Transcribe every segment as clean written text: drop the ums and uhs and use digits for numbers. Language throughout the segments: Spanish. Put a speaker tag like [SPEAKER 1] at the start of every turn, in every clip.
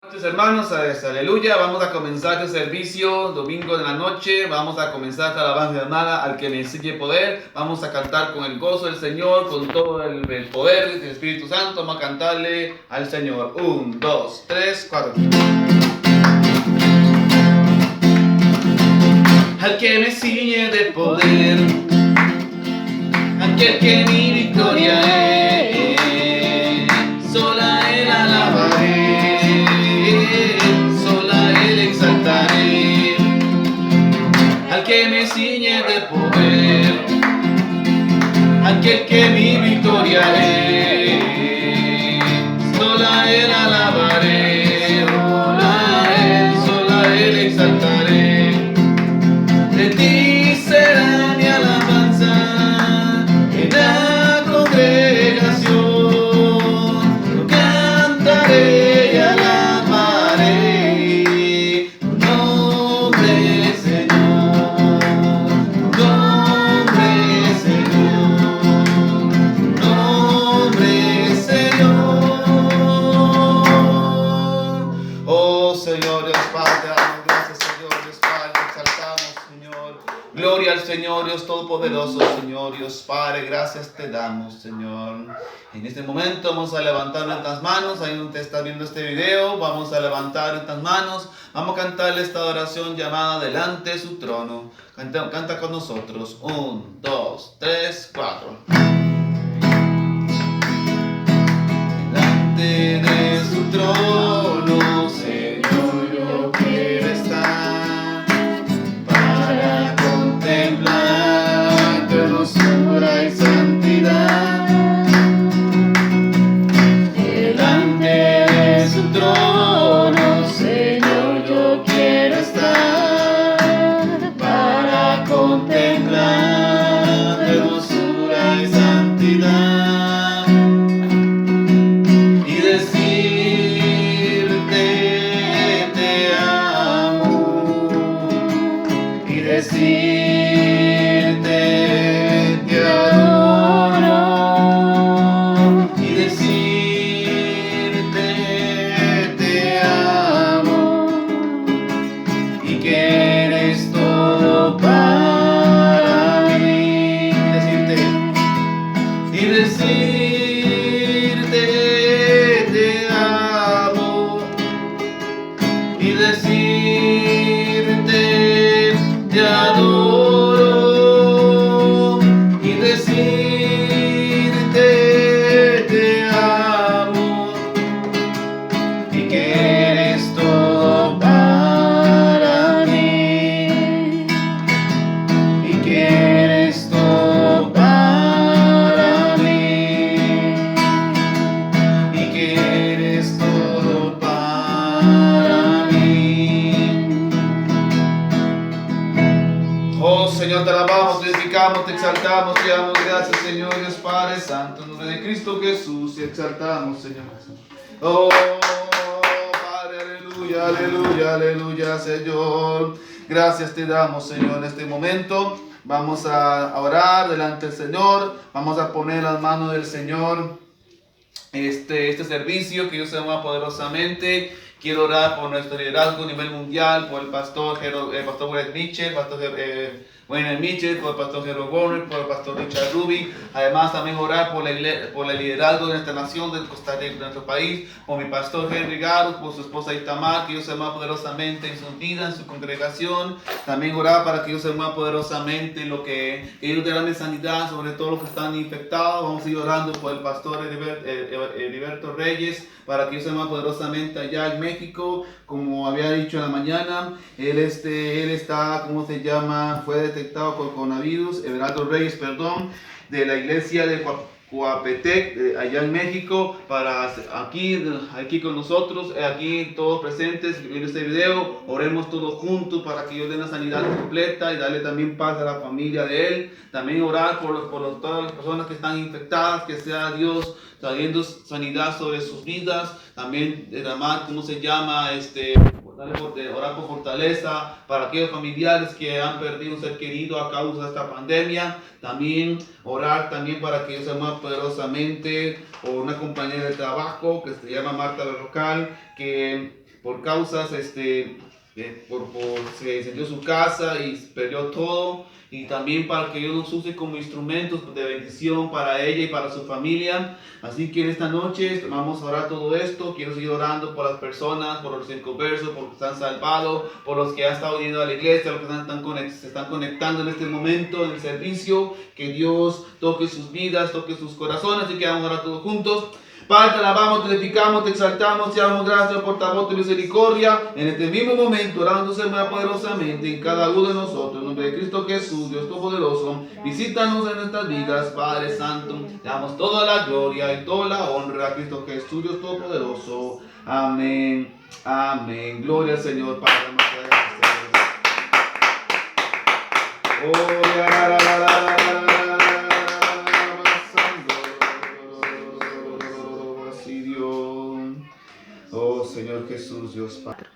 [SPEAKER 1] Entonces, hermanos, aleluya, vamos a comenzar el servicio domingo de la noche, vamos a comenzar la alabanza llamada al que me enseñe poder, vamos a cantar con el gozo del Señor, con todo el poder del Espíritu Santo, vamos a cantarle al Señor. 1, 2, 3, 4. Al que me ciñe de poder, aquel que mi victoria es, sola él alabaré, sola él exaltaré. Al que me ciñe de poder, aquel que mi victoria es, sola él alabaré, sola él exaltaré. De ti será mi alabanza en la congregación, lo cantaré y alabaré tu nombre, Señor, tu nombre, Señor, tu nombre, Señor. Oh Señor, Dios Padre, gracias Señor, Dios Padre, te exaltamos, Señor. Gloria al Señor, Dios Todopoderoso, Señor, Dios Padre, gracias te damos, Señor. En este momento vamos a levantar nuestras manos, ahí donde está viendo este video, vamos a levantar nuestras manos, vamos a cantarle esta oración llamada delante de su trono. Canta con nosotros, 1, 2, 3, 4. Delante de su trono, Señor, yo quiero estar para contemplar tu hermosura y santidad. Delante de su trono, Señor, yo quiero estar para contemplar tu hermosura y santidad. Y decirte te amo, y decirte te adoro, y decirte te amo, y que eres todo para mí. Y decirte te amo, y decirte te adoro, y decirte te amo, y que eres todo para mí, y que eres todo para mí, y que eres todo para mí. Oh Señor, te alabamos, te glorificamos, te exaltamos, te damos gracias, Señor Dios Padre Santo, en nombre de Cristo Jesús, te exaltamos, Señor. Oh Padre, aleluya, aleluya, aleluya, Señor. Gracias te damos, Señor, en este momento. Vamos a orar delante del Señor, vamos a poner las manos del Señor este servicio, que Dios se ama poderosamente. Quiero orar por nuestro liderazgo a nivel mundial, por el pastor Brett Mitchell, pastor Wayne Mitchell, por el pastor Hero Warner, por el pastor Richard Ruby. Además también orar por el liderazgo de nuestra nación, de Costa Rica, de nuestro país, por mi pastor Henry Garros, por su esposa Itamar, que Dios se ama poderosamente en su vida, en su congregación. También orar para que Dios se ama poderosamente en lo que Dios dé sanidad sobre todos los que están infectados. Vamos a ir orando por el pastor Heriberto Reyes, para que Dios se ama poderosamente allá en México, como había dicho en la mañana. Él está, ¿cómo se llama? Fue detectado con coronavirus, Everardo Reyes, perdón, de la iglesia de Coapetec, allá en México, para aquí con nosotros, aquí todos presentes, viendo este video. Oremos todos juntos para que Dios dé una sanidad completa y darle también paz a la familia de él. También orar por todas las personas que están infectadas, que sea Dios trayendo sanidad sobre sus vidas. También derramar, ¿cómo se llama? Orar por fortaleza para aquellos familiares que han perdido un ser querido a causa de esta pandemia. También orar también para que Dios se mueva poderosamente por una compañera de trabajo que se llama Marta Berrocal, que por causas, se incendió su casa y perdió todo. Y también para que Dios nos use como instrumentos de bendición para ella y para su familia. Así que en esta noche vamos a orar todo esto. Quiero seguir orando por las personas, por los inconversos, por los que están salvados, por los que han estado yendo a la iglesia, los que se están conectando en este momento en el servicio. Que Dios toque sus vidas, toque sus corazones. Así que vamos a orar todos juntos. Padre, te alabamos, te glorificamos, te exaltamos, te damos gracias por tu voz de misericordia. En este mismo momento, orándose más poderosamente en cada uno de nosotros. En nombre de Cristo Jesús, Dios Todopoderoso, visítanos en nuestras vidas, Padre Santo. Te damos toda la gloria y toda la honra a Cristo Jesús, Dios Todopoderoso. Amén. Amén. Gloria al Señor, Padre. Oh Señor Jesús, Dios Padre.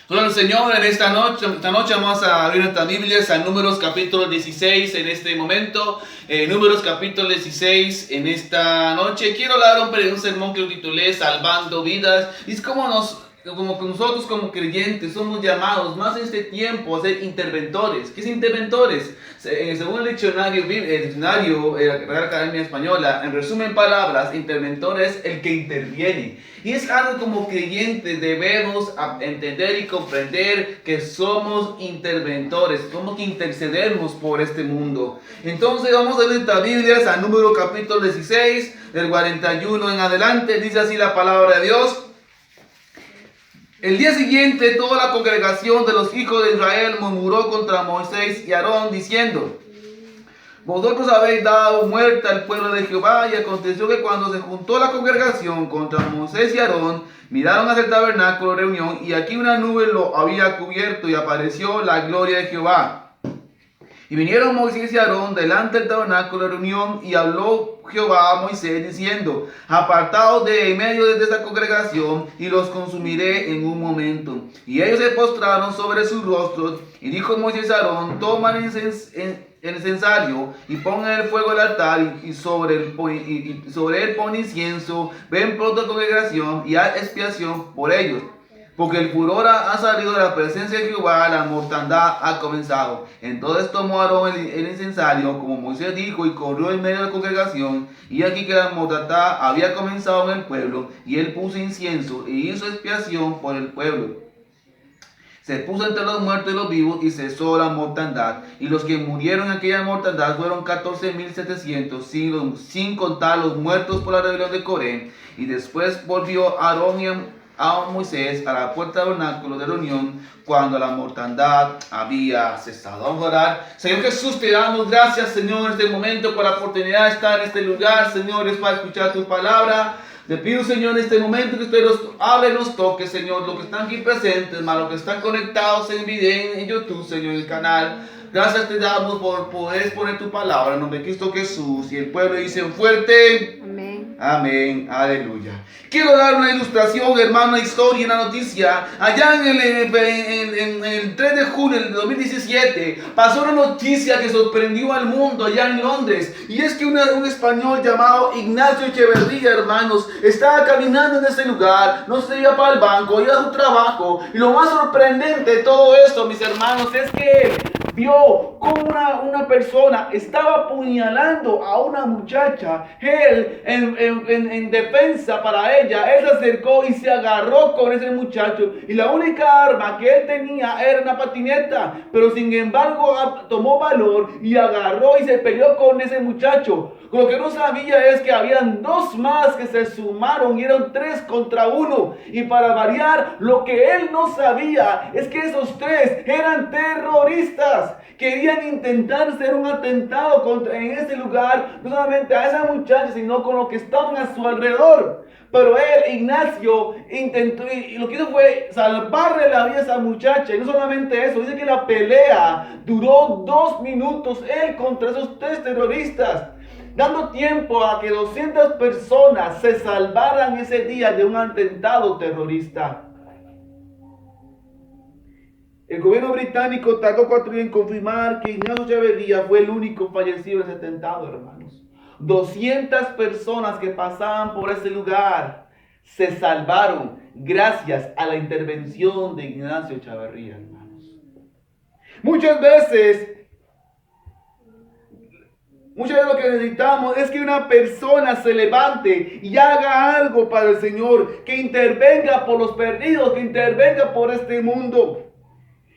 [SPEAKER 1] Bueno, Señor, en esta noche vamos a abrir nuestras Biblias a Números capítulo 16 en este momento. Números capítulo 16 en esta noche. Quiero dar un sermón que lo titulé Salvando Vidas. Y es como nosotros como creyentes somos llamados más en este tiempo a ser interventores. ¿Qué es interventores? Según el diccionario Real Academia Española, en resumen palabras, interventor es el que interviene. Y es algo como creyentes debemos entender y comprender que somos interventores, como que intercedemos por este mundo. Entonces vamos a ver nuestras Biblias a Número capítulo 16, del 41 en adelante. Dice así la palabra de Dios. El día siguiente toda la congregación de los hijos de Israel murmuró contra Moisés y Aarón diciendo: vosotros habéis dado muerte al pueblo de Jehová. Y aconteció que cuando se juntó la congregación contra Moisés y Aarón, miraron hacia el tabernáculo de reunión, y aquí una nube lo había cubierto, y apareció la gloria de Jehová. Y vinieron Moisés y Aarón delante del tabernáculo de reunión, y habló Jehová a Moisés diciendo: apartaos de en medio de esta congregación, y los consumiré en un momento. Y ellos se postraron sobre sus rostros, y dijo Moisés a Aarón: toma el incensario y ponga en el fuego el altar, y sobre él pon incienso. Ven pronto a la congregación y haz expiación por ellos, porque el furor ha salido de la presencia de Jehová, la mortandad ha comenzado. Entonces tomó Aarón el incensario, como Moisés dijo, y corrió en medio de la congregación. Y aquí que la mortandad había comenzado en el pueblo, y él puso incienso y hizo expiación por el pueblo. Se puso entre los muertos y los vivos, y cesó la mortandad. Y los que murieron en aquella mortandad fueron 14.700, sin contar los muertos por la rebelión de Coré. Y después volvió Aarón y a Moisés a la puerta del tabernáculo de reunión, cuando la mortandad había cesado. Vamos a orar. Señor Jesús, te damos gracias, Señor, en este momento por la oportunidad de estar en este lugar, Señor, es para escuchar tu palabra. Te pido, Señor, en este momento que usted nos hable y nos toque, Señor, los que están aquí presentes, más los que están conectados en video, en YouTube, Señor, en el canal. Gracias te damos por poder exponer tu palabra en nombre de Cristo Jesús. Y el pueblo dice fuerte: amén. Amén. Aleluya. Quiero dar una ilustración, hermano, una historia, una noticia. Allá en el 3 de junio del 2017 pasó una noticia que sorprendió al mundo allá en Londres. Y es que un español llamado Ignacio Echeverría, hermanos, estaba caminando en ese lugar, no se iba para el banco, iba a su trabajo. Y lo más sorprendente de todo esto, mis hermanos, es que vio como una persona estaba apuñalando a una muchacha. Él, en defensa para ella, él se acercó y se agarró con ese muchacho. Y la única arma que él tenía era una patineta. Pero sin embargo tomó valor y agarró y se peleó con ese muchacho. Lo que no sabía es que habían dos más que se sumaron y eran 3 contra 1. Y para variar, lo que él no sabía es que esos 3 eran terroristas. Querían intentar hacer un atentado en ese lugar, no solamente a esa muchacha, sino con los que estaban a su alrededor. Pero él, Ignacio, intentó, y lo que hizo fue salvarle la vida a esa muchacha. Y no solamente eso, dice que la pelea duró 2 minutos, él contra esos 3 terroristas, dando tiempo a que 200 personas se salvaran ese día de un atentado terrorista. El gobierno británico tardó 4 días en confirmar que Ignacio Echeverría fue el único fallecido en ese atentado, hermanos. 200 personas que pasaban por ese lugar se salvaron. gracias a la intervención de Ignacio Echavarría, hermanos. Muchas veces lo que necesitamos es que una persona se levante y haga algo para el Señor, que intervenga por los perdidos, que intervenga por este mundo.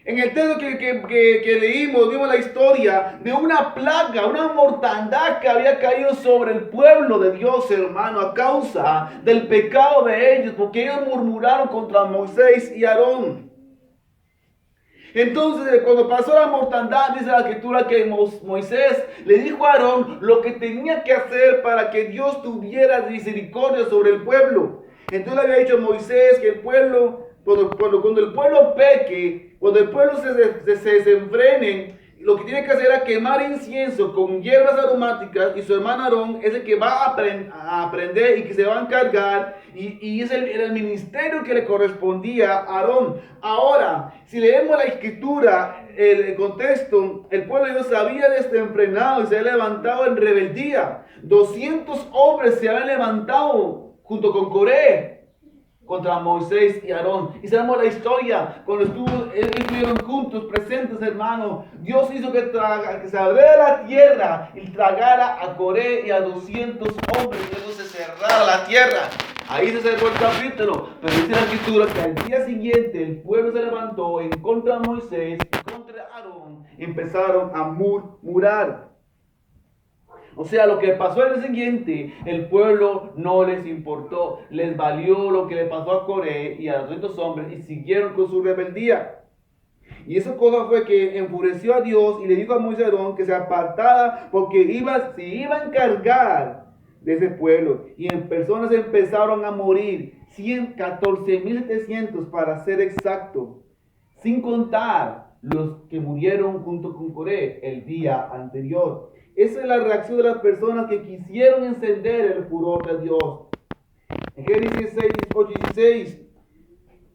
[SPEAKER 1] En el texto que leímos, vimos la historia de una plaga, una mortandad que había caído sobre el pueblo de Dios, hermano, a causa del pecado de ellos, porque ellos murmuraron contra Moisés y Aarón. Entonces, cuando pasó la mortandad, dice la escritura que Moisés le dijo a Aarón lo que tenía que hacer para que Dios tuviera misericordia sobre el pueblo. Entonces le había dicho a Moisés que el pueblo, cuando el pueblo peque, cuando el pueblo se desenfrene, lo que tiene que hacer es quemar incienso con hierbas aromáticas, y su hermano Aarón es el que va a aprender y que se va a encargar, y es el ministerio que le correspondía a Aarón. Ahora, si leemos la escritura, el contexto, el pueblo de Dios se había desenfrenado y se había levantado en rebeldía. 200 hombres se habían levantado junto con Coré contra Moisés y Aarón. Y sabemos la historia, cuando estuvieron juntos, presentes, hermanos, Dios hizo que se abriera la tierra y tragara a Coré y a 200 hombres, y luego se cerrara la tierra. Ahí se cerró el capítulo, pero dice la escritura que al día siguiente el pueblo se levantó en contra de Moisés y contra Aarón, y empezaron a murmurar. O sea, lo que pasó al día siguiente, el pueblo no les importó, les valió lo que le pasó a Coré y a los otros hombres, y siguieron con su rebeldía. Y esa cosa fue que enfureció a Dios y le dijo a Moisés y Aarón que se apartara, porque se iba a encargar de ese pueblo. Y en personas empezaron a morir, 14,700 para ser exacto, sin contar los que murieron junto con Coré el día anterior. Esa es la reacción de las personas que quisieron encender el furor de Dios. En Génesis 6, 18 y 16,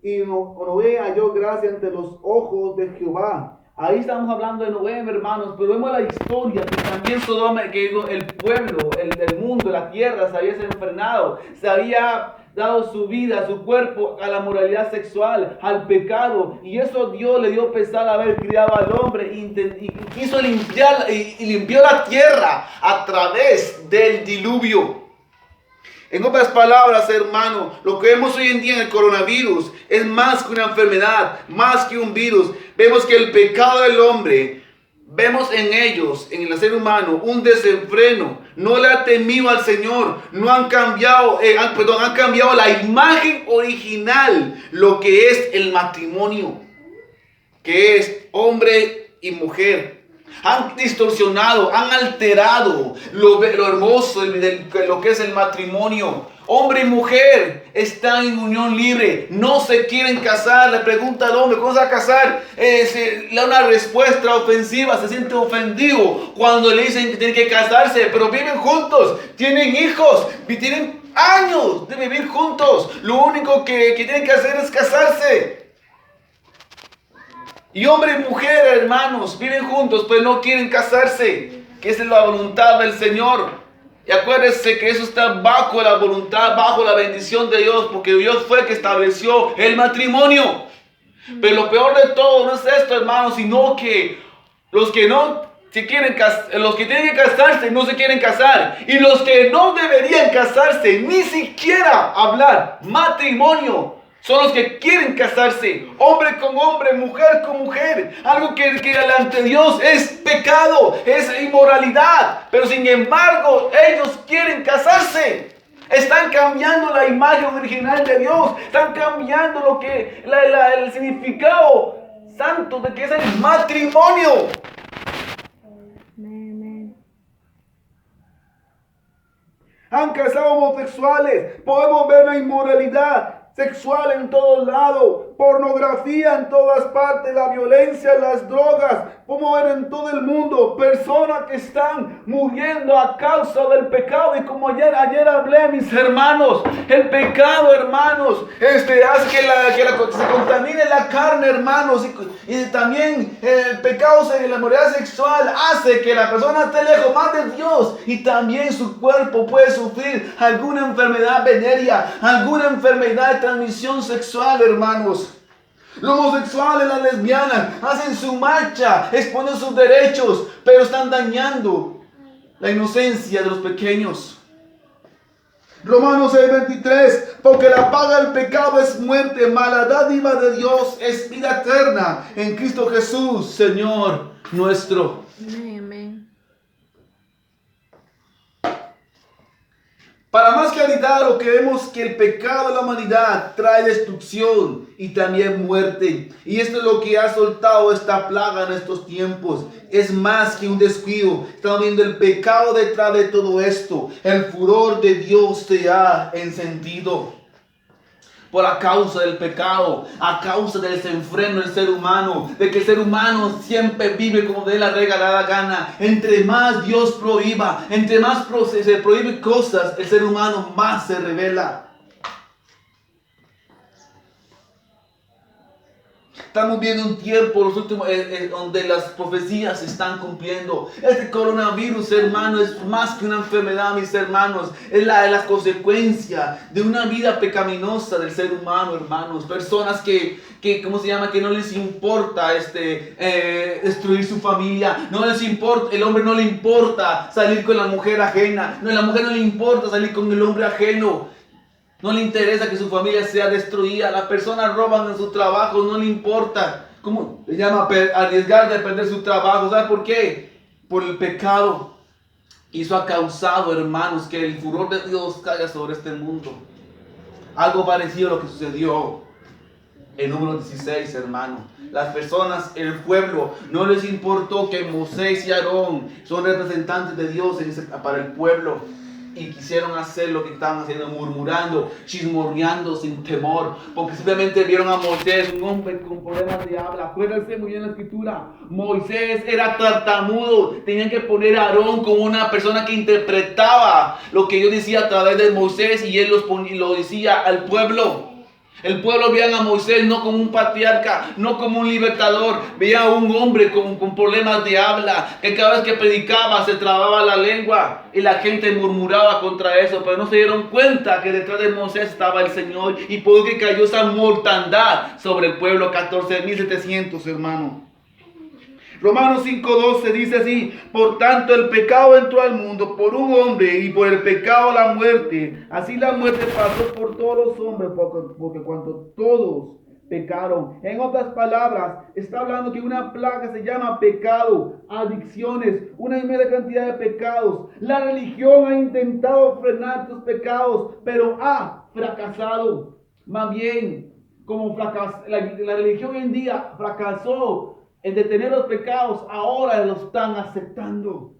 [SPEAKER 1] y Noé halló gracia ante los ojos de Jehová. Ahí estamos hablando de Noé, hermanos, pero vemos la historia que también Sodoma, que el pueblo, el mundo, la tierra se había desenfrenado, se había dado su vida, su cuerpo a la moralidad sexual, al pecado, y eso Dios le dio pesar a haber criado al hombre y quiso limpiar y limpió la tierra a través del diluvio. En otras palabras, hermano, lo que vemos hoy en día en el coronavirus es más que una enfermedad, más que un virus. Vemos que el pecado del hombre, vemos en ellos, en el ser humano, un desenfreno. No le ha temido al Señor, no han cambiado, han cambiado la imagen original, lo que es el matrimonio, que es hombre y mujer. Han distorsionado, han alterado lo hermoso de lo que es el matrimonio. Hombre y mujer están en unión libre, no se quieren casar. Le pregunta al hombre, ¿cómo se va a casar? Le da una respuesta ofensiva, se siente ofendido cuando le dicen que tienen que casarse, pero viven juntos, tienen hijos, tienen años de vivir juntos. Lo único que tienen que hacer es casarse. Y hombre y mujer, hermanos, viven juntos, pero no quieren casarse, que esa es la voluntad del Señor. Y acuérdense que eso está bajo la voluntad, bajo la bendición de Dios, porque Dios fue el que estableció el matrimonio. Pero lo peor de todo no es esto, hermanos, sino que los que tienen que casarse no se quieren casar, y los que no deberían casarse, ni siquiera hablar matrimonio, son los que quieren casarse, hombre con hombre, mujer con mujer, algo que delante de Dios es pecado, es inmoralidad, pero sin embargo ellos quieren casarse. Están cambiando la imagen original de Dios, están cambiando lo que el significado santo de que es el matrimonio. Han casado homosexuales, podemos ver la inmoralidad sexual en todos lados. pornografía en todas partes, la violencia, las drogas. Podemos ver en todo el mundo personas que están muriendo a causa del pecado. Y como ayer hablé, mis hermanos, el pecado, hermanos, hace que se contamine la carne, hermanos. Y también el pecado, la moralidad sexual, hace que la persona esté lejos más de Dios. Y también su cuerpo puede sufrir alguna enfermedad venérea, alguna enfermedad de transmisión sexual, hermanos. Los homosexuales, las lesbianas, hacen su marcha, exponen sus derechos, pero están dañando la inocencia de los pequeños. Romanos 6:23, porque la paga del pecado es muerte, mas la dádiva de Dios es vida eterna en Cristo Jesús, Señor nuestro.
[SPEAKER 2] Amén.
[SPEAKER 1] Para más claridad, lo que vemos que el pecado de la humanidad trae destrucción y también muerte. Y esto es lo que ha soltado esta plaga en estos tiempos. Es más que un descuido. Estamos viendo el pecado detrás de todo esto. El furor de Dios se ha encendido. Por la causa del pecado, a causa del desenfreno del ser humano, de que el ser humano siempre vive como de la regalada gana. Entre más Dios prohíba, entre más se prohíbe cosas, el ser humano más se revela. Estamos viendo un tiempo, los últimos, donde las profecías se están cumpliendo. Este coronavirus, hermano, es más que una enfermedad, mis hermanos. Es la consecuencia de una vida pecaminosa del ser humano, hermanos. Personas que ¿cómo se llama? Que no les importa destruir su familia. No les importa, el hombre no le importa salir con la mujer ajena. No, la mujer no le importa salir con el hombre ajeno. No le interesa que su familia sea destruida. Las personas roban en su trabajo, no le importa. ¿Cómo le llama? Arriesgar de perder su trabajo. ¿Sabe por qué? Por el pecado. Y eso ha causado, hermanos, que el furor de Dios caiga sobre este mundo. Algo parecido a lo que sucedió en Números 16, hermano. Las personas, el pueblo, no les importó que Moisés y Aarón son representantes de Dios para el pueblo. Y quisieron hacer lo que estaban haciendo, murmurando, chismorreando sin temor, porque simplemente vieron a Moisés, un hombre con problemas de habla. Acuérdense muy bien la escritura, Moisés era tartamudo, tenían que poner a Aarón como una persona que interpretaba lo que Dios decía a través de Moisés, y él lo decía al pueblo. El pueblo veía a Moisés no como un patriarca, no como un libertador. Veía a un hombre con problemas de habla, que cada vez que predicaba se trababa la lengua y la gente murmuraba contra eso. Pero no se dieron cuenta que detrás de Moisés estaba el Señor, y por que cayó esa mortandad sobre el pueblo, 14.700, hermano. Romanos 5:12 dice así: por tanto el pecado entró al mundo por un hombre, y por el pecado la muerte. Así la muerte pasó por todos los hombres, porque cuando todos pecaron. En otras palabras, está hablando que una plaga se llama pecado, adicciones, una inmensa cantidad de pecados. La religión ha intentado frenar tus pecados, pero ha fracasado. Más bien, la religión hoy en día fracasó en detener los pecados, ahora los están aceptando.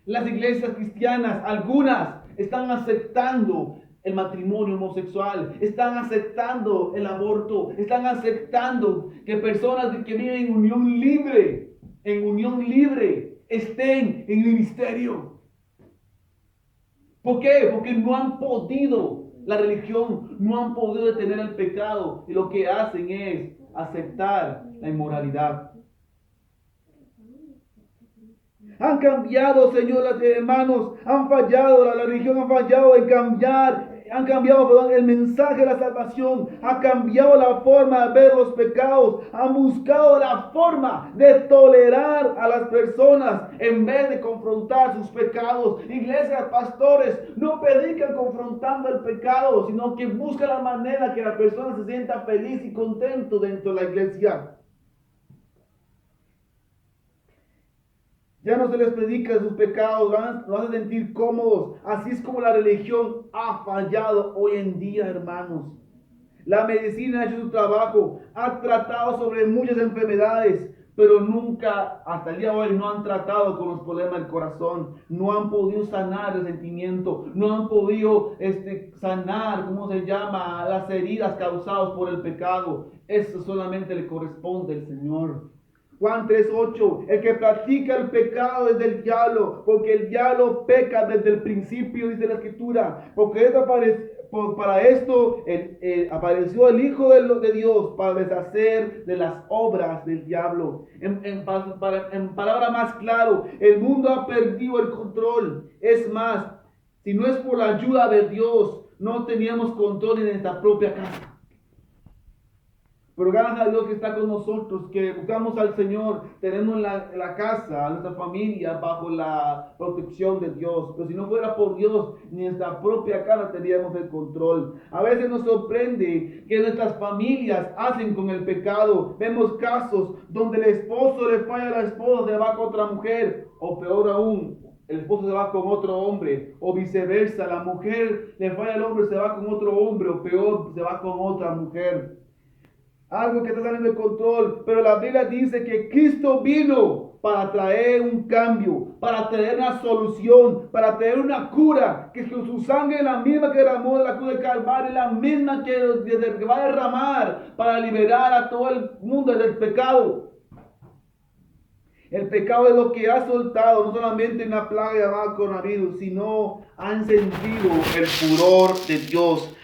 [SPEAKER 1] Las iglesias cristianas, algunas, están aceptando el matrimonio homosexual, están aceptando el aborto, están aceptando que personas que viven en unión libre, estén en ministerio. ¿Por qué? Porque no han podido, la religión no han podido detener el pecado, y lo que hacen es aceptar la inmoralidad. Han cambiado, Señor, hermanos, han fallado, la religión ha fallado en han cambiado el mensaje de la salvación, ha cambiado la forma de ver los pecados, han buscado la forma de tolerar a las personas en vez de confrontar sus pecados. Iglesias, pastores, no predican confrontando el pecado, sino que buscan la manera que la persona se sienta feliz y contento dentro de la iglesia. Ya no se les predica sus pecados, lo hacen sentir cómodos. Así es como la religión ha fallado hoy en día, hermanos. La medicina ha hecho su trabajo, ha tratado sobre muchas enfermedades, pero nunca, hasta el día de hoy, no han tratado con los problemas del corazón, no han podido sanar el sentimiento, no han podido sanar, ¿cómo se llama?, las heridas causadas por el pecado. Eso solamente le corresponde al Señor. Juan 3:8, el que practica el pecado es del diablo, porque el diablo peca desde el principio, dice la Escritura, porque para esto apareció el Hijo de Dios, para deshacer de las obras del diablo. En palabra más claro, el mundo ha perdido el control. Es más, si no es por la ayuda de Dios, no teníamos control en nuestra propia casa. Pero gracias a Dios que está con nosotros, que buscamos al Señor, tenemos la casa, a nuestra familia bajo la protección de Dios. Pero si no fuera por Dios, ni en nuestra propia casa teníamos el control. A veces nos sorprende que nuestras familias hacen con el pecado. Vemos casos donde el esposo le falla a la esposa, se va con otra mujer, o peor aún, el esposo se va con otro hombre, o viceversa, la mujer le falla al hombre, se va con otro hombre, o peor, se va con otra mujer. Algo que está saliendo de control, pero la Biblia dice que Cristo vino para traer un cambio, para traer una solución, para traer una cura, que su sangre es la misma que derramó de la cruz de Calvario, es la misma que va a derramar para liberar a todo el mundo del pecado. El pecado es lo que ha soltado, no solamente una plaga llamada coronavirus, sino ha encendido el furor de Dios.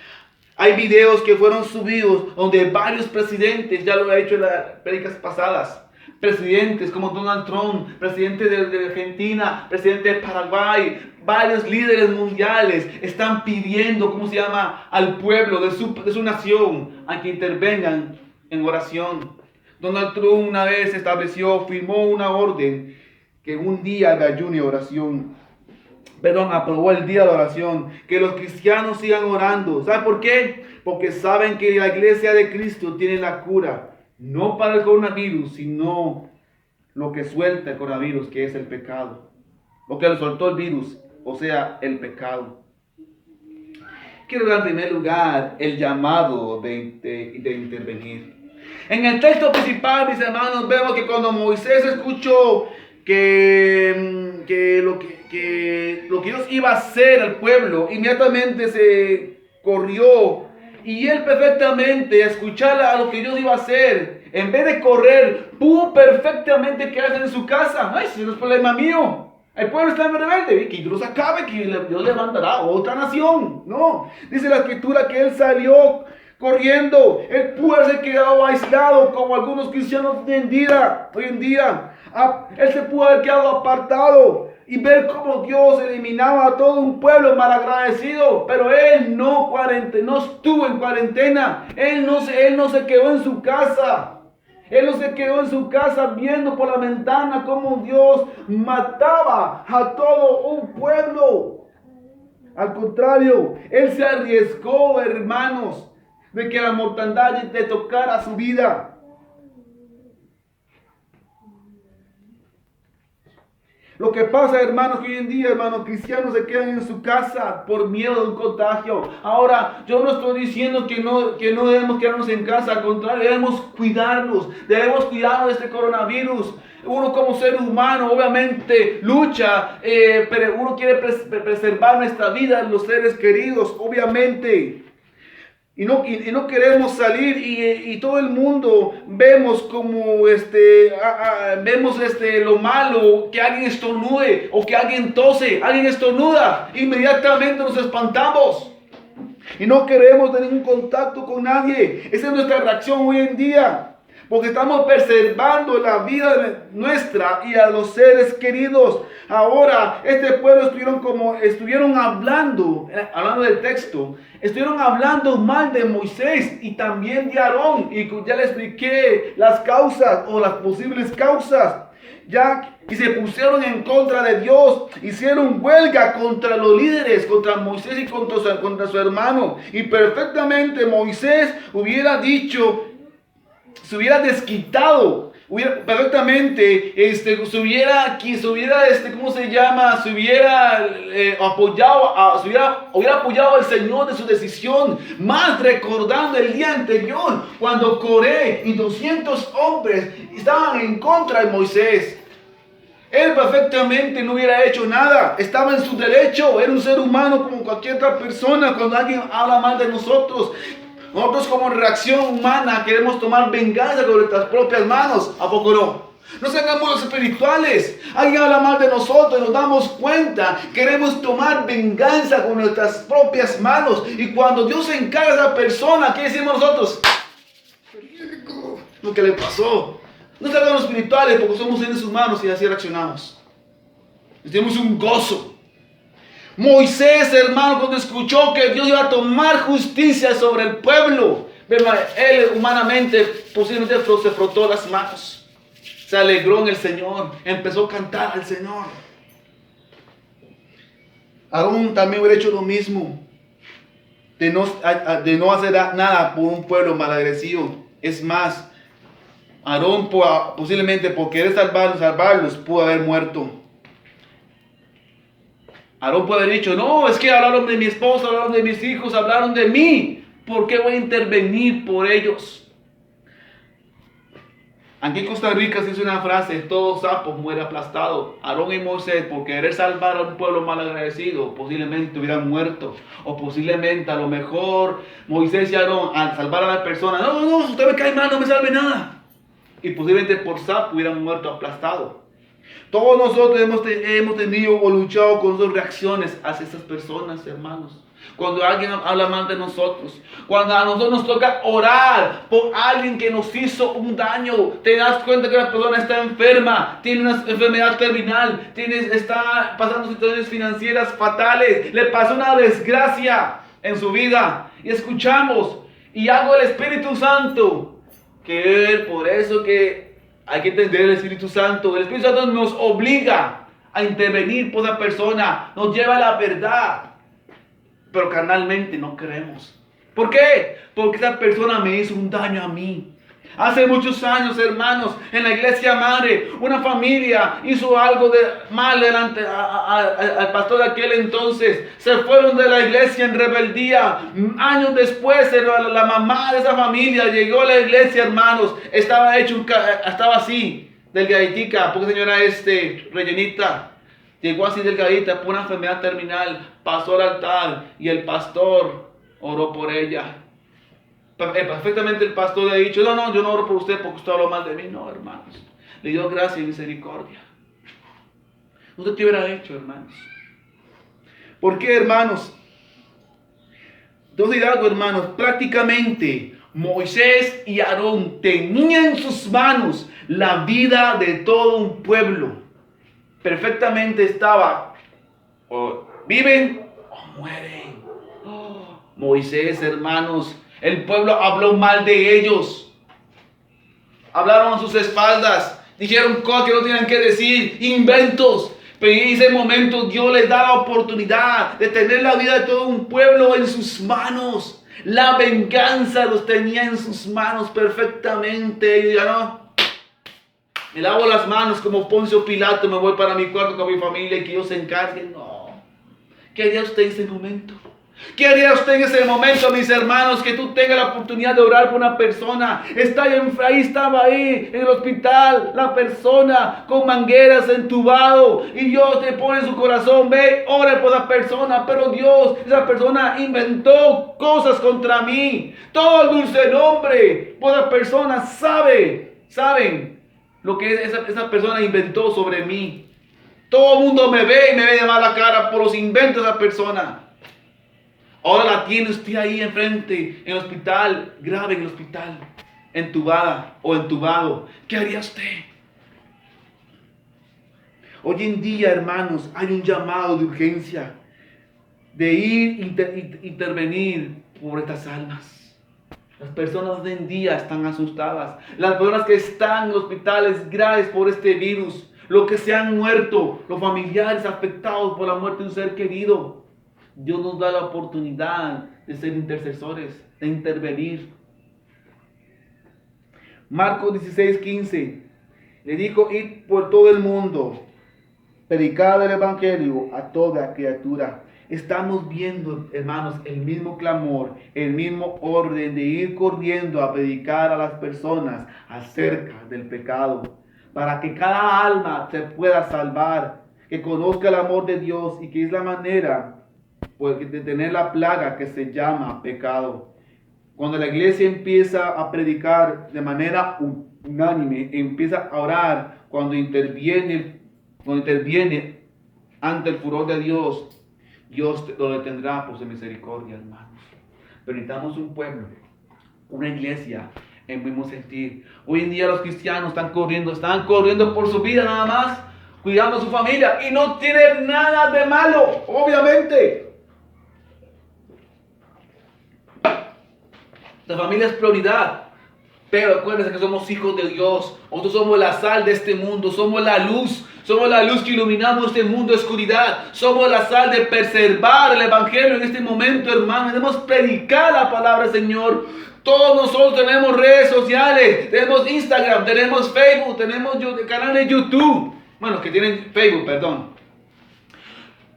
[SPEAKER 1] Hay videos que fueron subidos donde varios presidentes, ya lo he hecho en las prédicas pasadas, presidentes como Donald Trump, presidente de Argentina, presidente de Paraguay, varios líderes mundiales están pidiendo, al pueblo de su nación a que intervengan en oración. Donald Trump una vez firmó una orden que un día haga ayuno y oración. Aprobó el día de oración, que los cristianos sigan orando. ¿Sabe por qué? Porque saben que la iglesia de Cristo tiene la cura, no para el coronavirus, sino lo que suelta el coronavirus, que es el pecado. Lo que le soltó el virus, o sea, el pecado. Quiero dar en primer lugar el llamado de intervenir. En el texto principal, mis hermanos, vemos que cuando Moisés escuchó que lo que Dios iba a hacer al pueblo, inmediatamente se corrió, y él perfectamente escuchar a lo que Dios iba a hacer, en vez de correr, pudo perfectamente quedarse en su casa. Ay, si no es problema mío, el pueblo está en rebelde, que Dios acabe, que Dios levantará otra nación. No, dice la Escritura que él salió corriendo. Él pudo haberse quedado aislado como algunos cristianos hoy en día. Él se pudo haber quedado apartado y ver cómo Dios eliminaba a todo un pueblo malagradecido, pero él no estuvo en cuarentena. Él no se quedó en su casa. Él no se quedó en su casa viendo por la ventana cómo Dios mataba a todo un pueblo. Al contrario, él se arriesgó, hermanos, de que la mortandad le tocara su vida. Lo que pasa, hermanos, que hoy en día, hermanos cristianos, se quedan en su casa por miedo de un contagio. Ahora, yo no estoy diciendo que no debemos quedarnos en casa. Al contrario, debemos cuidarnos de este coronavirus. Uno como ser humano, obviamente, lucha, pero uno quiere preservar nuestra vida, los seres queridos, obviamente. Y no queremos salir, y todo el mundo vemos como lo malo, que alguien estornude o que alguien tose, alguien estornuda, inmediatamente nos espantamos y no queremos tener un contacto con nadie. Esa es nuestra reacción hoy en día, porque estamos preservando la vida nuestra y a los seres queridos. Ahora, este pueblo estuvieron hablando del texto, estuvieron hablando mal de Moisés y también de Aarón, y ya les expliqué las causas o las posibles causas. Y se pusieron en contra de Dios, hicieron huelga contra los líderes, contra Moisés y contra su hermano. Y perfectamente Moisés hubiera dicho, se hubiera desquitado hubiera perfectamente, ¿cómo se llama? Hubiera apoyado al Señor de su decisión, más recordando el día anterior, cuando Coré y 200 hombres estaban en contra de Moisés. Él perfectamente no hubiera hecho nada, estaba en su derecho, era un ser humano como cualquier otra persona. Cuando alguien habla mal de nosotros como reacción humana queremos tomar venganza con nuestras propias manos, ¿a poco no? No hagamos los espirituales. Alguien habla mal de nosotros, nos damos cuenta, queremos tomar venganza con nuestras propias manos. Y cuando Dios se encarga de esa persona, ¿qué decimos nosotros? Lo que le pasó. No se hagamos espirituales porque somos seres humanos y así reaccionamos. Tenemos un gozo. Moisés, hermano, cuando escuchó que Dios iba a tomar justicia sobre el pueblo, él humanamente posiblemente se frotó las manos. Se alegró en el Señor. Empezó a cantar al Señor. Aarón también hubiera hecho lo mismo. De no hacer nada por un pueblo malagradecido. Es más, Aarón posiblemente por querer salvarlos pudo haber muerto. Aarón puede haber dicho, no, es que hablaron de mi esposa, hablaron de mis hijos, hablaron de mí. ¿Por qué voy a intervenir por ellos? Aquí en Costa Rica se dice una frase, todo sapo muere aplastado. Aarón y Moisés, por querer salvar a un pueblo malagradecido, posiblemente hubieran muerto. O posiblemente, a lo mejor, Moisés y Aarón, al salvar a la persona, no, usted me cae mal, no me salve nada. Y posiblemente por sapo hubieran muerto aplastados. Todos nosotros hemos tenido o luchado con sus reacciones hacia estas personas, hermanos. Cuando alguien habla mal de nosotros, cuando a nosotros nos toca orar por alguien que nos hizo un daño, te das cuenta que la persona está enferma, tiene una enfermedad terminal, está pasando situaciones financieras fatales, le pasó una desgracia en su vida, y escuchamos, y hago el Espíritu Santo, por eso que hay que entender el Espíritu Santo. El Espíritu Santo nos obliga a intervenir por esa persona, nos lleva a la verdad. Pero carnalmente no queremos. ¿Por qué? Porque esa persona me hizo un daño a mí. Hace muchos años, hermanos, en la iglesia madre, una familia hizo algo de mal delante al pastor de aquel entonces. Se fueron de la iglesia en rebeldía. Años después, la mamá de esa familia llegó a la iglesia, hermanos. Estaba así, delgaditica, porque señora rellenita. Llegó así delgadita por una enfermedad terminal. Pasó al altar y el pastor oró por ella. Perfectamente el pastor le ha dicho, no, yo no oro por usted porque usted habló mal de mí. No, hermanos. Le dio gracia y misericordia. ¿Usted qué hubiera hecho, hermanos? ¿Por qué, hermanos? Entonces, algo, hermanos, prácticamente Moisés y Aarón tenían en sus manos la vida de todo un pueblo. Perfectamente estaba, o viven o mueren. Moisés, hermanos, el pueblo habló mal de ellos. Hablaron a sus espaldas. Dijeron cosas que no tenían que decir. Inventos. Pero en ese momento Dios les da la oportunidad de tener la vida de todo un pueblo en sus manos. La venganza los tenía en sus manos perfectamente. Y ya no. Me lavo las manos como Poncio Pilato. Me voy para mi cuarto con mi familia y que ellos se encarguen. No. ¿Qué haría usted en ese momento? ¿Qué haría usted en ese momento, mis hermanos, que tú tengas la oportunidad de orar por una persona? Estaba ahí en el hospital, la persona con mangueras, entubado, y Dios te pone en su corazón, ve, ore por esa persona, pero Dios, esa persona inventó cosas contra mí. Todo el dulce nombre, por esa persona saben lo que esa persona inventó sobre mí. Todo el mundo me ve y me ve de mala cara por los inventos de esa persona. Ahora la tiene usted ahí enfrente, en el hospital, grave en el hospital, entubada o entubado. ¿Qué haría usted? Hoy en día, hermanos, hay un llamado de urgencia de intervenir por estas almas. Las personas hoy en día están asustadas. Las personas que están en hospitales graves por este virus, los que se han muerto, los familiares afectados por la muerte de un ser querido. Dios nos da la oportunidad de ser intercesores, de intervenir. Marcos 16:15 Le dijo, id por todo el mundo, predicad el evangelio a toda criatura. Estamos viendo, hermanos, el mismo clamor, el mismo orden de ir corriendo a predicar a las personas acerca del pecado, para que cada alma se pueda salvar, que conozca el amor de Dios y que es la manera pues, de tener la plaga que se llama pecado. Cuando la iglesia empieza a predicar de manera unánime, empieza a orar, cuando interviene ante el furor de Dios, Dios lo detendrá por su misericordia, hermanos. Pero necesitamos un pueblo, una iglesia en mismo sentir. Hoy en día los cristianos están corriendo por su vida nada más, cuidando a su familia, y no tienen nada de malo, obviamente. La familia es prioridad. Pero acuérdense que somos hijos de Dios. Nosotros somos la sal de este mundo. Somos la luz. Somos la luz que iluminamos este mundo de oscuridad. Somos la sal de preservar el evangelio en este momento, hermano. Debemos predicar la palabra del Señor. Todos nosotros tenemos redes sociales. Tenemos Instagram, tenemos Facebook, tenemos canal de YouTube. Bueno, que tienen Facebook, perdón.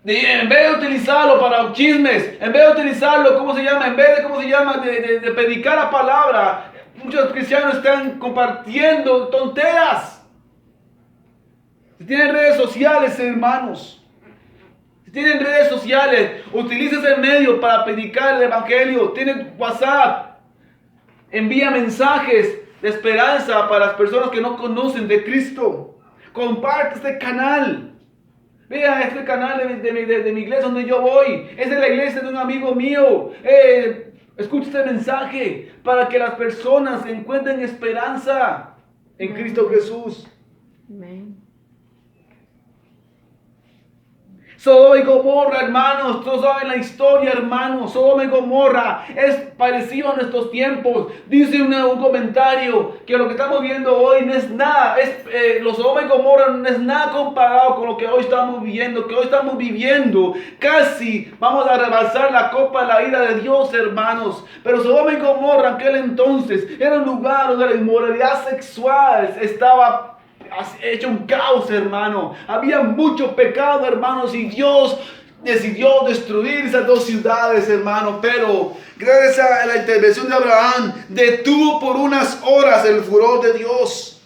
[SPEAKER 1] En vez de utilizarlo para chismes, en vez de utilizarlo, de predicar la palabra, muchos cristianos están compartiendo tonteras. Si tienen redes sociales, hermanos, si tienen redes sociales, utiliza ese medio para predicar el evangelio. Tienen WhatsApp, envía mensajes de esperanza para las personas que no conocen de Cristo. Comparte este canal. Vea, este canal de mi iglesia donde yo voy. Es de la iglesia de un amigo mío. Escucha este mensaje para que las personas encuentren esperanza en Cristo Jesús.
[SPEAKER 2] Amén.
[SPEAKER 1] Sodoma y Gomorra, hermanos, todos saben la historia, hermanos. Sodoma y Gomorra es parecido a nuestros tiempos. Dice un comentario que lo que estamos viendo hoy no es nada. Los Sodoma y Gomorra no es nada comparado con lo que hoy estamos viviendo. Que hoy estamos viviendo, casi vamos a rebasar la copa de la ira de Dios, hermanos. Pero Sodoma y Gomorra en aquel entonces era un lugar donde la inmoralidad sexual estaba hecho un caos, hermano. Había mucho pecado, hermanos, y Dios decidió destruir esas dos ciudades, hermano. Pero gracias a la intervención de Abraham, detuvo por unas horas el furor de Dios.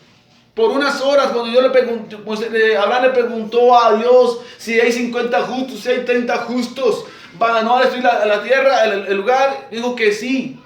[SPEAKER 1] Por unas horas, cuando Abraham le preguntó a Dios si hay 50 justos, si hay 30 justos, van a no destruir la tierra, el lugar, dijo que sí.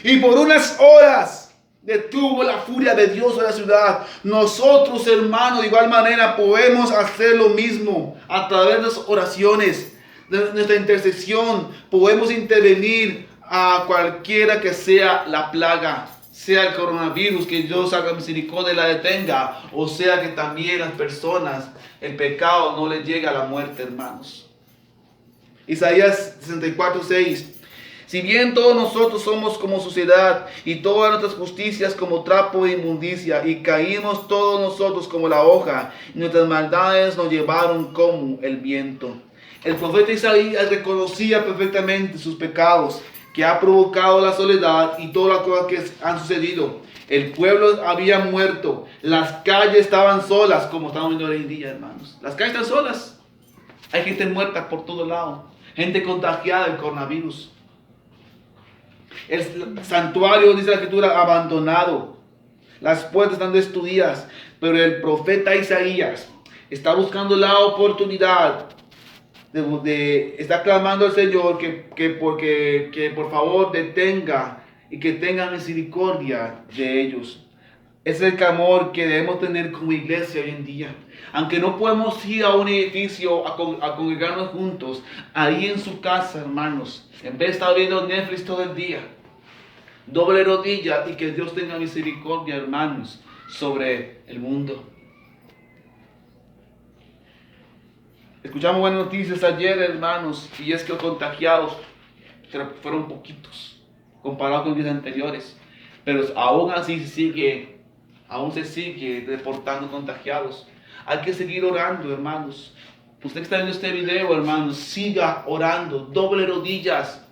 [SPEAKER 1] Y por unas horas detuvo la furia de Dios en la ciudad. Nosotros, hermanos, de igual manera podemos hacer lo mismo a través de las oraciones, de nuestra intercesión. Podemos intervenir a cualquiera que sea la plaga, sea el coronavirus, que Dios haga misericordia y la detenga, o sea que también las personas, el pecado no les llega a la muerte, hermanos. Isaías 64:6. Si bien todos nosotros somos como suciedad y todas nuestras justicias como trapo de inmundicia, y caímos todos nosotros como la hoja, y nuestras maldades nos llevaron como el viento. El profeta Isaías reconocía perfectamente sus pecados, que ha provocado la soledad y todas las cosas que han sucedido. El pueblo había muerto, las calles estaban solas, como estamos viendo hoy en día, hermanos. Las calles están solas. Hay gente muerta por todo lado, gente contagiada del coronavirus. El santuario, dice la escritura, abandonado. Las puertas están destruidas. Pero el profeta Isaías está buscando la oportunidad está clamando al Señor que por favor detenga y que tenga misericordia de ellos. Es el clamor que debemos tener como iglesia hoy en día. Aunque no podemos ir a un edificio a congregarnos juntos, ahí en su casa, hermanos, en vez de estar viendo Netflix todo el día, doble rodilla y que Dios tenga misericordia, hermanos, sobre el mundo. Escuchamos buenas noticias ayer, hermanos, y es que los contagiados fueron poquitos comparado con días anteriores, pero aún así aún se sigue reportando contagiados. Hay que seguir orando, hermanos. Usted que está viendo este video, hermanos, siga orando, doble rodillas.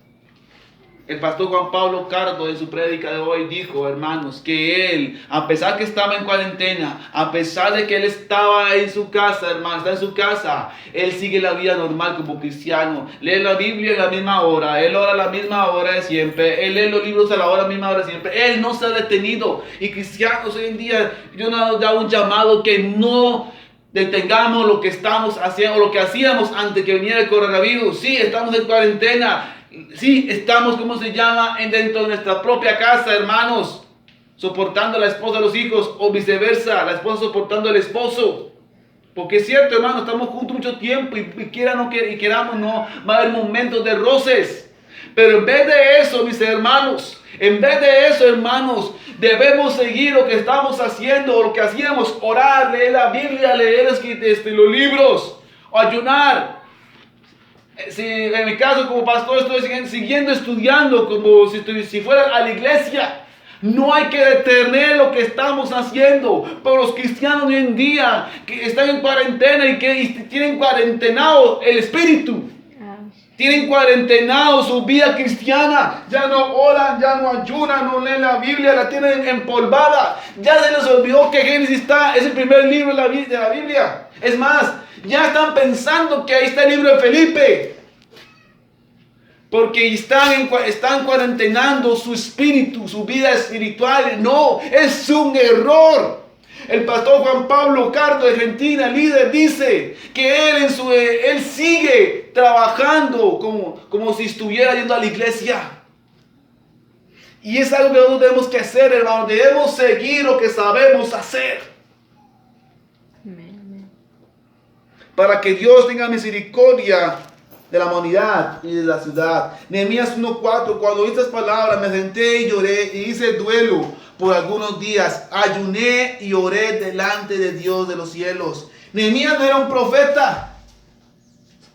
[SPEAKER 1] El pastor Juan Pablo Cardo en su prédica de hoy dijo, hermanos, que él, a pesar que estaba en cuarentena, a pesar de que él estaba en su casa, hermano, está en su casa, él sigue la vida normal como cristiano. Lee la Biblia a la misma hora, él ora a la misma hora de siempre, él lee los libros a la misma hora de siempre. Él no se ha detenido. Y cristianos hoy en día, yo no he dado un llamado que no detengamos lo que estamos haciendo, lo que hacíamos antes que viniera el coronavirus. Sí, estamos en cuarentena. Sí, estamos, ¿cómo se llama? Dentro de nuestra propia casa, hermanos, soportando a la esposa, a los hijos, o viceversa, la esposa soportando al esposo. Porque es cierto, hermanos, estamos juntos mucho tiempo y queramos, no, va a haber momentos de roces. Pero en vez de eso, mis hermanos, en vez de eso, hermanos, debemos seguir lo que estamos haciendo, o lo que hacíamos, orar, leer la Biblia, leer los libros, o ayunar. Si en mi caso como pastor estoy siguiendo estudiando como si fuera a la iglesia. No hay que detener lo que estamos haciendo. Pero los cristianos hoy en día que están en cuarentena y tienen cuarentenado el espíritu, tienen cuarentenado su vida cristiana, ya no oran, ya no ayunan, no leen la Biblia, la tienen empolvada. Ya se les olvidó que Génesis es el primer libro de la Biblia. Es más, ya están pensando que ahí está el libro de Felipe. Porque están cuarentenando su espíritu, su vida espiritual. No, es un error. El pastor Juan Pablo Cardo de Argentina, líder, dice que él sigue trabajando como si estuviera yendo a la iglesia. Y es algo que nosotros tenemos que hacer, hermanos. Debemos seguir lo que sabemos hacer. Amén. Para que Dios tenga misericordia de la humanidad y de la ciudad. Nehemías 1:4. Cuando oí estas palabras me senté y lloré y hice duelo por algunos días. Ayuné y oré delante de Dios de los cielos. Nehemías no era un profeta.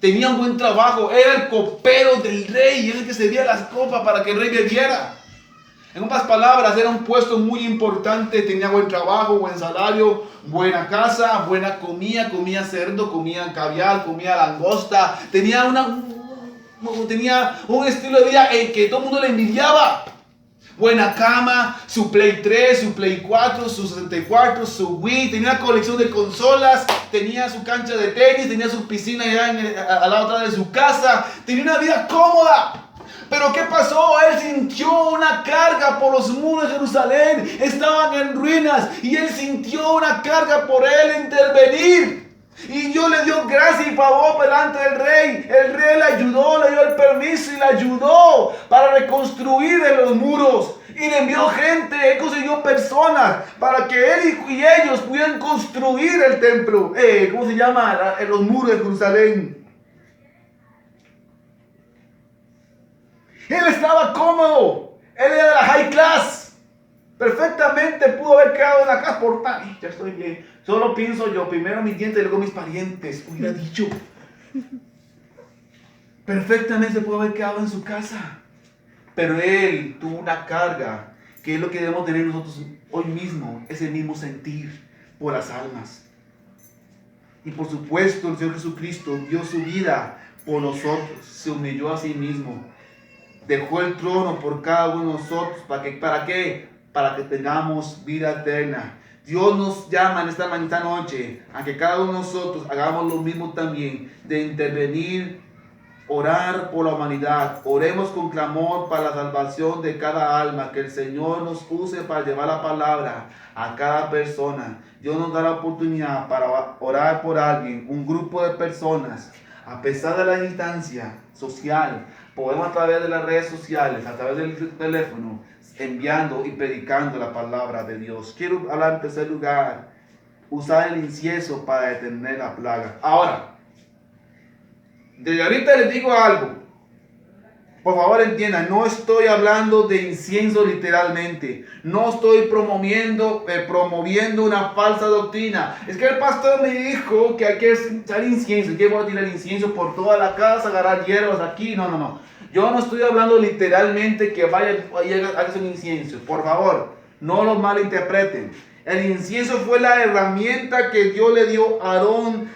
[SPEAKER 1] Tenía un buen trabajo. Era el copero del rey. Era el que servía las copas para que el rey bebiera. En otras palabras, era un puesto muy importante. Tenía buen trabajo, buen salario, buena casa, buena comida. Comía cerdo, comía caviar, comía langosta. Tenía un estilo de vida en que todo el mundo le envidiaba. Buena cama, su Play 3, su Play 4, su 64, su Wii. Tenía una colección de consolas. Tenía su cancha de tenis. Tenía su piscina allá a la otra de su casa. Tenía una vida cómoda. Pero ¿qué pasó? Él sintió una carga por los muros de Jerusalén. Estaban en ruinas y él sintió una carga por él intervenir. Y Dios le dio gracia y favor delante del rey. El rey le ayudó, le dio el permiso y le ayudó para reconstruir los muros. Y le envió gente, él consiguió personas para que él y ellos pudieran construir el templo. ¿Cómo se llama? Los muros de Jerusalén. Él estaba cómodo. Él era de la high class. Perfectamente pudo haber quedado en la casa por tal. Ya estoy bien. Solo pienso yo, primero mis dientes y luego mis parientes. Hubiera dicho. Perfectamente se pudo haber quedado en su casa. Pero él tuvo una carga, que es lo que debemos tener nosotros hoy mismo. Ese mismo sentir por las almas. Y por supuesto el Señor Jesucristo dio su vida por nosotros. Se humilló a sí mismo. Dejó el trono por cada uno de nosotros. ¿Para qué? Para que tengamos vida eterna. Dios nos llama en esta noche a que cada uno de nosotros hagamos lo mismo también, de intervenir, orar por la humanidad. Oremos con clamor para la salvación de cada alma. Que el Señor nos use para llevar la palabra a cada persona. Dios nos da la oportunidad para orar por alguien, un grupo de personas. A pesar de la distancia social, podemos a través de las redes sociales, a través del teléfono, enviando y predicando la palabra de Dios. Quiero hablar en tercer lugar, usar el incienso para detener la plaga. Ahora, desde ahorita les digo algo. Por favor entiendan, no estoy hablando de incienso literalmente. No estoy promoviendo una falsa doctrina. Es que el pastor me dijo que hay que echar incienso, que voy a tirar incienso por toda la casa, agarrar hierbas aquí. No. Yo no estoy hablando literalmente que vaya a hacer un incienso. Por favor, no lo malinterpreten. El incienso fue la herramienta que Dios le dio a Aarón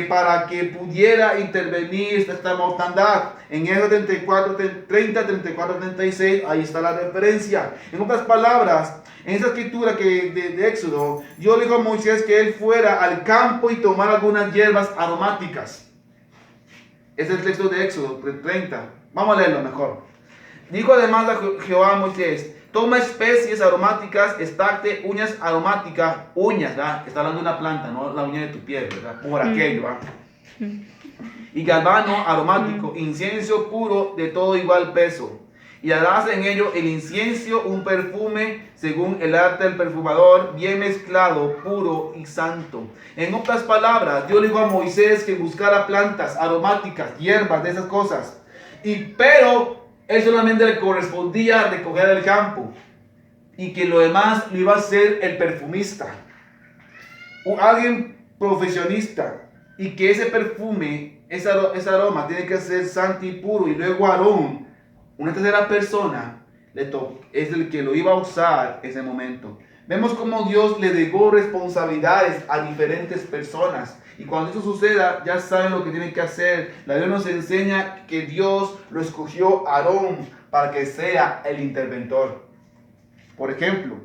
[SPEAKER 1] para que pudiera intervenir esta mortandad. En Éxodo 34, 30, 34, 36, ahí está la referencia. En otras palabras, en esa escritura de Éxodo, Dios le dijo a Moisés que él fuera al campo y tomara algunas hierbas aromáticas. Ese es el texto de Éxodo 30. Vamos a leerlo mejor. Dijo además a Jehová a Moisés: toma especies aromáticas, extracte uñas aromáticas, uñas, ¿verdad? Está hablando de una planta, no la uña de tu piel, ¿verdad? Por aquello, ¿verdad? Y galvano aromático, incienso puro de todo igual peso. Y harás en ello el incienso un perfume según el arte del perfumador, bien mezclado, puro y santo. En otras palabras, Dios le dijo a Moisés que buscara plantas aromáticas, hierbas, de esas cosas. Pero él solamente le correspondía recoger el campo, y que lo demás lo iba a hacer el perfumista, o alguien profesionista, y que ese perfume, ese aroma tiene que ser santo y puro. Y luego Aarón, una tercera persona, es el que lo iba a usar en ese momento. Vemos cómo Dios le delegó responsabilidades a diferentes personas. Y cuando eso suceda, ya saben lo que tienen que hacer. La Biblia nos enseña que Dios lo escogió a Aarón para que sea el interventor. Por ejemplo,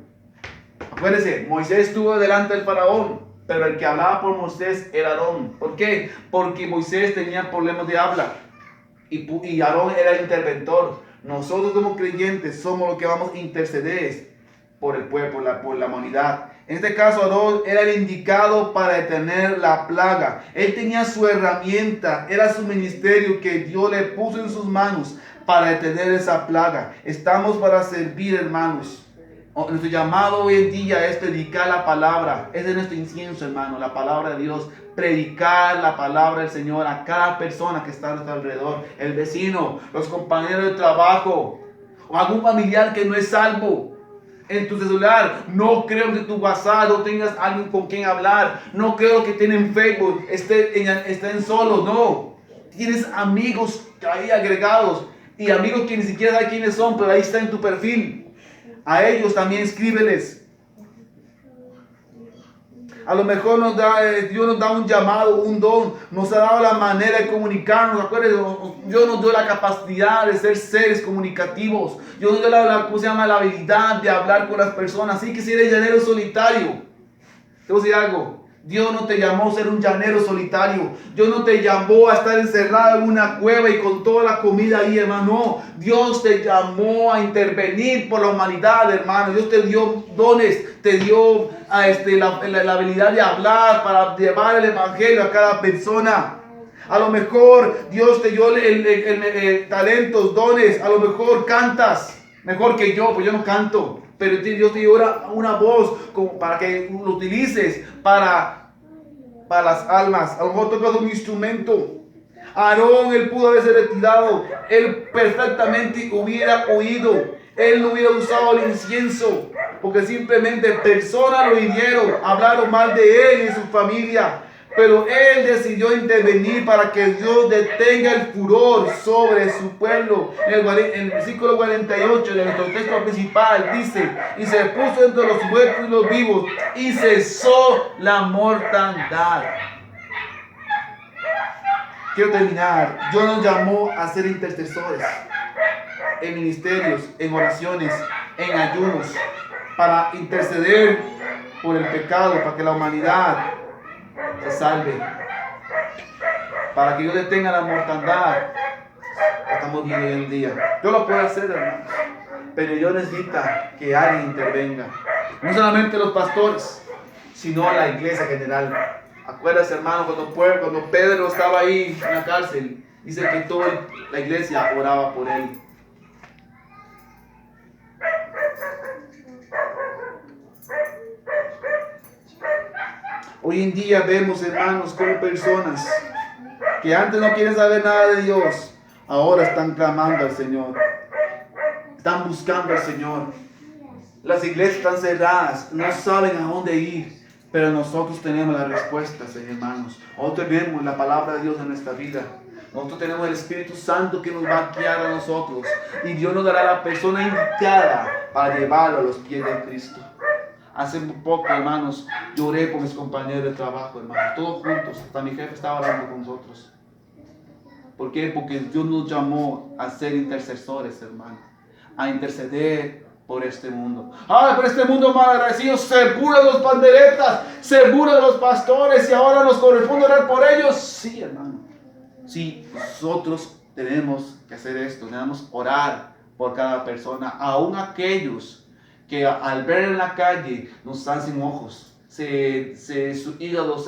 [SPEAKER 1] acuérdense, Moisés estuvo delante del faraón, pero el que hablaba por Moisés era Aarón. ¿Por qué? Porque Moisés tenía problemas de habla y Aarón era el interventor. Nosotros como creyentes somos los que vamos a interceder por el pueblo, por la humanidad. En este caso, Aarón era el indicado para detener la plaga. Él tenía su herramienta, era su ministerio que Dios le puso en sus manos para detener esa plaga. Estamos para servir, hermanos. Nuestro llamado hoy en día es predicar la palabra. Ese es nuestro incienso, hermano, la palabra de Dios. Predicar la palabra del Señor a cada persona que está a nuestro alrededor. El vecino, los compañeros de trabajo, o algún familiar que no es salvo. En tu celular, no creo que tu WhatsApp no tengas alguien con quien hablar. No creo que tienen Facebook, estén solos, no. Tienes amigos ahí agregados, y amigos que ni siquiera saben quiénes son, pero ahí está en tu perfil. A ellos también escríbeles. A lo mejor Dios nos da un llamado, un don, nos ha dado la manera de comunicarnos. Acuérdense, Dios nos dio la capacidad de ser seres comunicativos. Dios nos dio la habilidad de hablar con las personas. Así que si eres llanero solitario, te voy a decir algo. Dios no te llamó a ser un llanero solitario. Dios no te llamó a estar encerrado en una cueva y con toda la comida ahí, hermano. No. Dios te llamó a intervenir por la humanidad, hermano. Dios te dio dones, te dio la habilidad de hablar para llevar el evangelio a cada persona. A lo mejor Dios te dio talentos, dones. A lo mejor cantas mejor que yo, pues yo no canto. Pero Dios te dio una voz para que lo utilices para las almas. A lo mejor tocas un instrumento. Aarón, él pudo haberse retirado. Él perfectamente hubiera oído. Él no hubiera usado el incienso, porque simplemente personas lo hirieron, hablaron mal de él y de su familia. Pero él decidió intervenir para que Dios detenga el furor sobre su pueblo. En el versículo 48 de nuestro texto principal dice: y se puso entre los muertos y los vivos, y cesó la mortandad. Quiero terminar. Dios nos llamó a ser intercesores en ministerios, en oraciones, en ayunos, para interceder por el pecado, para que la humanidad se salve, para que Dios detenga la mortandad que estamos viendo hoy en día. Yo lo puedo hacer, hermanos, pero yo necesito que alguien intervenga. No solamente los pastores, sino la iglesia en general. Acuérdate, hermano, cuando Pedro estaba ahí en la cárcel, dice que toda la iglesia oraba por él. Hoy en día vemos, hermanos, como personas que antes no quieren saber nada de Dios, ahora están clamando al Señor. Están buscando al Señor. Las iglesias están cerradas, no saben a dónde ir, pero nosotros tenemos las respuestas, hermanos. Nosotros tenemos la palabra de Dios en nuestra vida. Nosotros tenemos el Espíritu Santo que nos va a guiar a nosotros. Y Dios nos dará la persona indicada para llevarlo a los pies de Cristo. Hace poco, hermanos, lloré por mis compañeros de trabajo, hermanos, todos juntos. Hasta mi jefe estaba hablando con nosotros. ¿Por qué? Porque Dios nos llamó a ser intercesores, hermano. A interceder por este mundo. ¡Ay, por este mundo mal agradecido! Se burla de los panderetas, se burla de los pastores y ahora nos corresponde orar por ellos. Sí, hermano. Sí, nosotros tenemos que hacer esto. Debemos orar por cada persona, aún aquellos que al ver en la calle nos están sin ojos. Su hígado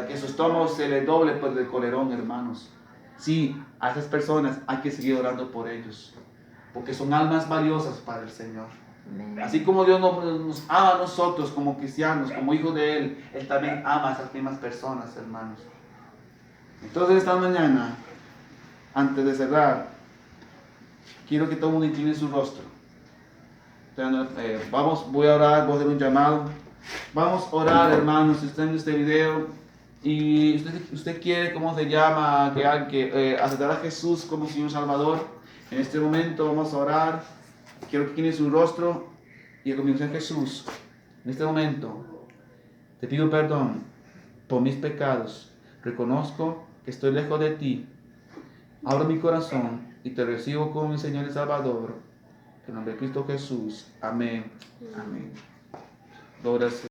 [SPEAKER 1] que su estómago se le doble por el colerón, hermanos. Sí, a esas personas hay que seguir orando por ellos, porque son almas valiosas para el Señor. Así como Dios nos ama a nosotros como cristianos, como hijos de Él, Él también ama a esas mismas personas, hermanos. Entonces esta mañana, antes de cerrar, quiero que todo el mundo incline su rostro. Voy a orar, voy a hacer un llamado. Vamos a orar, hermanos, si usted en este video y usted quiere, ¿cómo se llama? Que aceptar a Jesús como Señor Salvador. En este momento vamos a orar. Quiero que incline su rostro y comience Jesús. En este momento te pido perdón por mis pecados. Reconozco que estoy lejos de ti. Abro mi corazón y te recibo como mi Señor y Salvador. En el nombre de Cristo Jesús. Amén. Amén. Gloria al Señor.